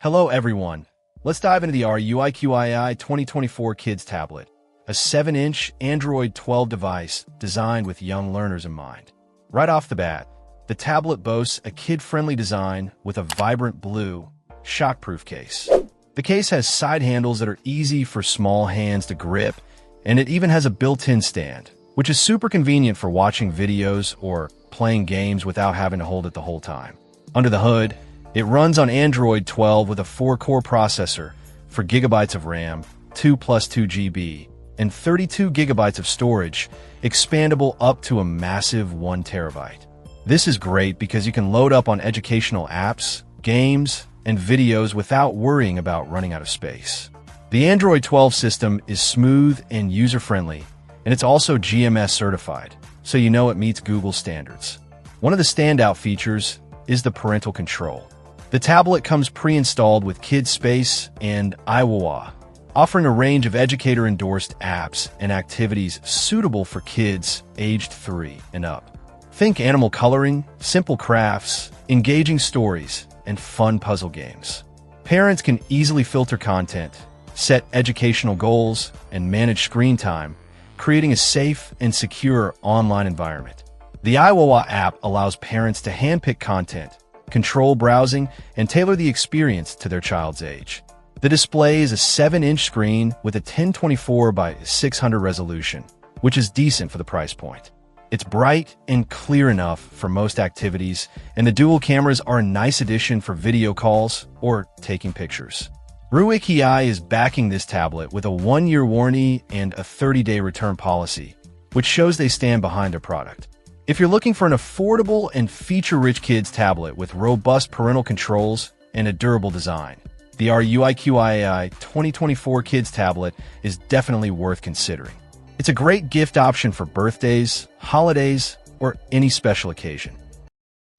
Hello everyone. Let's dive into the RUIQII 2024 Kids Tablet, a 7-inch Android 12 device designed with young learners in mind. Right off the bat, the tablet boasts a kid-friendly design with a vibrant blue, shockproof case. The case has side handles that are easy for small hands to grip, and it even has a built-in stand, which is super convenient for watching videos or playing games without having to hold it the whole time. Under the hood, it runs on Android 12 with a 4-core processor for gigabytes of RAM, 2 plus 2 GB, and 32 gigabytes of storage, expandable up to a massive 1 terabyte. This is great because you can load up on educational apps, games, and videos without worrying about running out of space. The Android 12 system is smooth and user-friendly, and it's also GMS certified, so you know it meets Google standards. One of the standout features is the parental control. The tablet comes pre-installed with Kids Space and RUIQIai, offering a range of educator-endorsed apps and activities suitable for kids aged 3 and up. Think animal coloring, simple crafts, engaging stories, and fun puzzle games. Parents can easily filter content, set educational goals, and manage screen time, creating a safe and secure online environment. The RUIQIai app allows parents to handpick content, control browsing, and tailor the experience to their child's age. The display is a 7-inch screen with a 1024 by 600 resolution, which is decent for the price point. It's bright and clear enough for most activities, and the dual cameras are a nice addition for video calls or taking pictures. RUIQIai is backing this tablet with a 1-year warranty and a 30-day return policy, which shows they stand behind their product. If you're looking for an affordable and feature-rich kids tablet with robust parental controls and a durable design, the RUIQII 2024 Kids Tablet is definitely worth considering. It's a great gift option for birthdays, holidays, or any special occasion.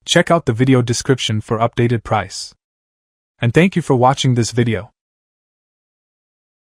Check out the video description for updated price. And thank you for watching this video.